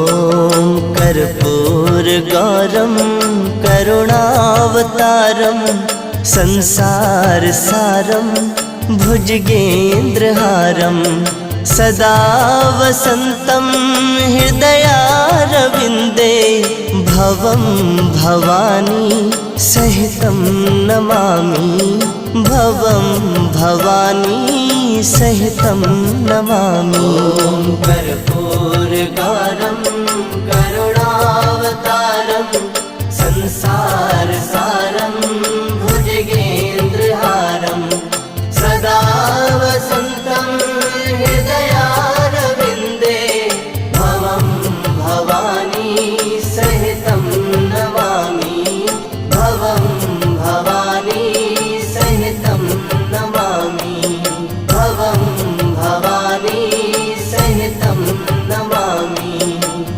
ॐ कर्पूरगौरं करुणावतारं संसारसारं भुजगेन्द्रहारं सदा वसन्तं हृदयारविन्दे भवं भवानी सहितं नमामि भवं भवानी सहितं नमामि। कर्पूरगौरं करुणावतारं संसारसारं